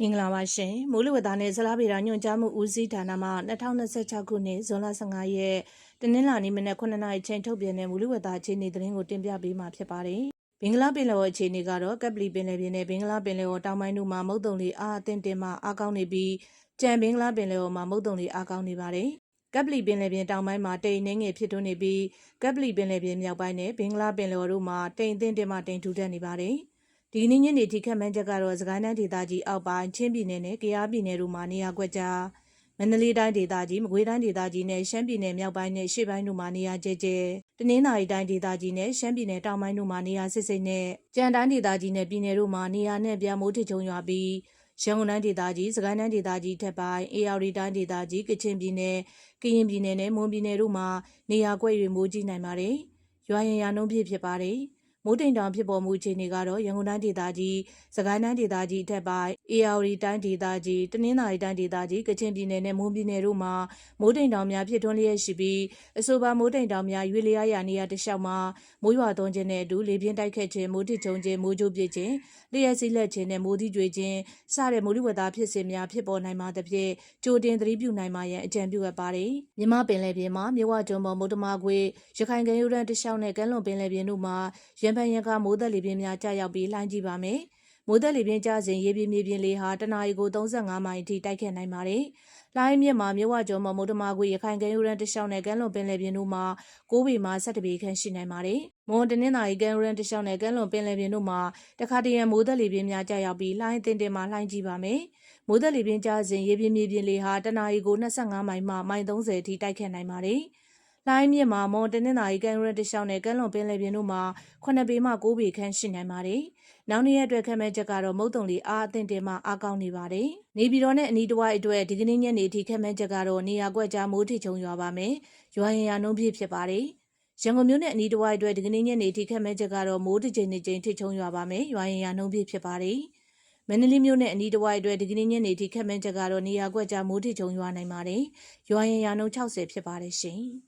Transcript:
မင်္ဂလာပါရှင်မိုးလေဝသနဲ့ဇလဗေဒညွှန်ကြားမှုဦးစီးဌာနမှ2026ခုနှစ်ဇွန်လ15ရက်တနင်္လာနေ့မနက်9:00နာရီချိန်ထုတ်ပြန်တဲ့မိုးလေဝသအခြေအနေသတင်းကိုတင်ပြပေးမှာဖြစ်ပါတယ်။ဘင်္ဂလားပင်လယ်အော်အခြေအနေကတော့ကပလီပင်လယ်ပြင်နဲ့ဘင်္ဂလားပင်လယ်အော်တောင်ပိုင်းတို့မှာမုတ်တုံလေအားအသင့်တင်မှအားကောင်းနေပြီးကြံဘင်္ဂလားပင်လယ်အော်မှာမုတ်တုံလေအားကောင်းနေပါတယ်။ကပလီပင်လယ်ပြင်တောင်ပိုင်းမှာတိမ်နှင်းငယ်ဖြစ်ထွန်းနေပြီးကပလီပင်လယ်ပြင်မြောက်ပိုင်းနဲ့ဘင်္ဂလားပင်လယ်အော်တို့မှာတိမ်အသင့်တင်မှတိမ်ထူထပ်နေပါတယ်။ဒီနေ့ညနေထိခန့်မှန်းချက်ကတော့စကိုင်းတိုင်းဒေသကြီးအောက်ပိုင်းချင်းပြည်နယ်နဲ့ကယားပြည်နယ်တို့မှာနေရာကွက်ကြားမန္တလေးတိုင်းဒေသကြီးမကွေးတိုင်းဒေသကြီးနဲ့ရှမ်းပြည်နယ်မြောက်ပိုင်းနဲ့ရှေ့ပိုင်းတို့မှာနေရာကျဲကျဲတနင်္သာရီတိုင်းဒေသကြီးနဲ့ရှမ်းပြည်နယ်တောင်ပိုင်းတို့မှာနေရာစစ်စိတ်နဲ့ကြံတိုင်းဒေသကြီးနဲ့ပြည်နယ်တို့မှာနေရာနဲ့ပြမိုးထချုံရွာပြီးရန်ကုန်တိုင်းဒေသကြီးစကိုင်းတိုင်းဒေသကြီးထက်ပိုင်းအေရဝတီတိုင်းဒေသကြီးကချင်ပြည်နယ်ကရင်ပြည်နယ်နဲ့မွန်ပြည်နယ်တို့မှာနေရာကွက်၍မိုးကြီးနိုင်ပါတယ်။ရွာရင်ရာနှုန်းပြည့်ဖြစ်ပါတယ်။မိုးတိမ်တောင်ဖြစ်ပေါ်မှုအခြေအနေကတော့ရန်ကုန်တိုင်းဒေသကြီး၊စကိုင်းတိုင်းဒေသကြီးထက်ပိုင်း၊အေရဝတီတိုင်းဒေသကြီး၊တနင်္သာရီတိုင်းဒေသကြီး၊ကချင်ပြည်နယ်နဲ့မွန်ပြည်နယ်တို့မှာမိုးတိမ်တောင်များဖြစ်ထွန်းလျက်ရှိပြီးအဆိုပါမိုးတိမ်တောင်များရွေလျားရာနေရာတစ်လျှောက်မှာမိုးရွာသွန်းခြင်းနဲ့အတူလေပြင်းတိုက်ခတ်ခြင်းမိုးထချုံခြင်းမိုးကြိုးပစ်ခြင်းလျှက်စီးလက်ခြင်းနဲ့မိုးသီးကြွေခြင်းစတဲ့မိုးလေဝသဖြစ်စဉ်များဖြစ်ပေါ်နိုင်မှာသဖြင့်ကြိုတင်သတိပြုနိုင်မှာရန်အကြံပြုအပ်ပါတယ်။မြမပင်လယ်ပြင်မှာမြဝကျွန်းပေါ်မုတ္တမကွေရခိုင်ကမ်းရိုးတန်းတစ်လျှောက်နဲ့ကမ်းလွန်ပင်လယ်ပြင်တို့မှာရံဖန်ရံခါမိုးသက်လေပြင်းများကြာရောက်ပြီးလှိုင်းကြည့်ပါမယ်။မိုးသက်လေပြင်းကျစဉ်ရေပြင်မြေပြင်လေဟာတနအီကို35မိုင်အထိတိုက်ခတ်နိုင်ပါတယ်။လှိုင်းမြစ်မှာမြဝကျွန်းပေါ်မုတ္တမကွေရခိုင်ကမ်းရိုးတန်းတစ်လျှောက်နဲ့ကမ်းလွန်ပင်လယ်ပြင်တို့မှာ9ပေမှ17ပေခန့်ရှိနိုင်ပါတယ်။မွန်တနင်္သာရီကမ်းရိုးတန်းတစ်လျှောက်နဲ့ကမ်းလွန်ပင်လယ်ပြင်တို့မှာတခါတရံမိုးသက်လေပြင်းများကြာရောက်ပြီးလှိုင်းတင်တင်မှလှိုင်းကြည့်ပါမယ်။မိုးသက်လေပြင်းကျစဉ်ရေပြင်မြေပြင်လေဟာတနအီကို25မိုင်မှမိုင်30အထိတိုက်ခတ်နိုင်ပါတယ်။လှိုင်းမြစ်မှာမွန်တနင်္သာရီကမ်းရိုးတန်းတစ်လျှောက်နဲ့ကမ်းလွန်ပင်လယ်ပြင်တို့မှာ9ပေမှ9ပေခန့်ရှိနိုင်ပါတယ်။နောက်နေ့ရက်အတွက်ခန့်မှန်းချက်ကတော့မုတ်တုံလေအားအသင့်တင်မှအားကောင်းနေပါတယ်။နေပြည်တော်နဲ့အနီးတစ်ဝိုက်အတွက်ဒီကနေ့ညနေထိခန့်မှန်းချက်ကတော့နေရာကွက်ကြားမိုးထချုံရွာပါမယ်။ရွာရင်ရာနှုန်းပြည့်ဖြစ်ပါတယ်။ရန်ကုန်မြို့နဲ့အနီးတစ်ဝိုက်အတွက်ဒီကနေ့ညနေထိခန့်မှန်းချက်ကတော့မိုးတစ်ချိန်ထချုံရွာပါမယ်။ရွာရင်ရာနှုန်းပြည့်ဖြစ်ပါတယ်။မန္တလေးမြို့နဲ့အနီးတစ်ဝိုက်အတွက်ဒီကနေ့ညနေထိခန့်မှန်းချက်ကတော့နေရာကွက်ကြားမိုးထချုံရွာနိုင်ပါတယ်။ရွာရင်ရာနှုန်း60ဖြစ်ပါတယ်ရှင်။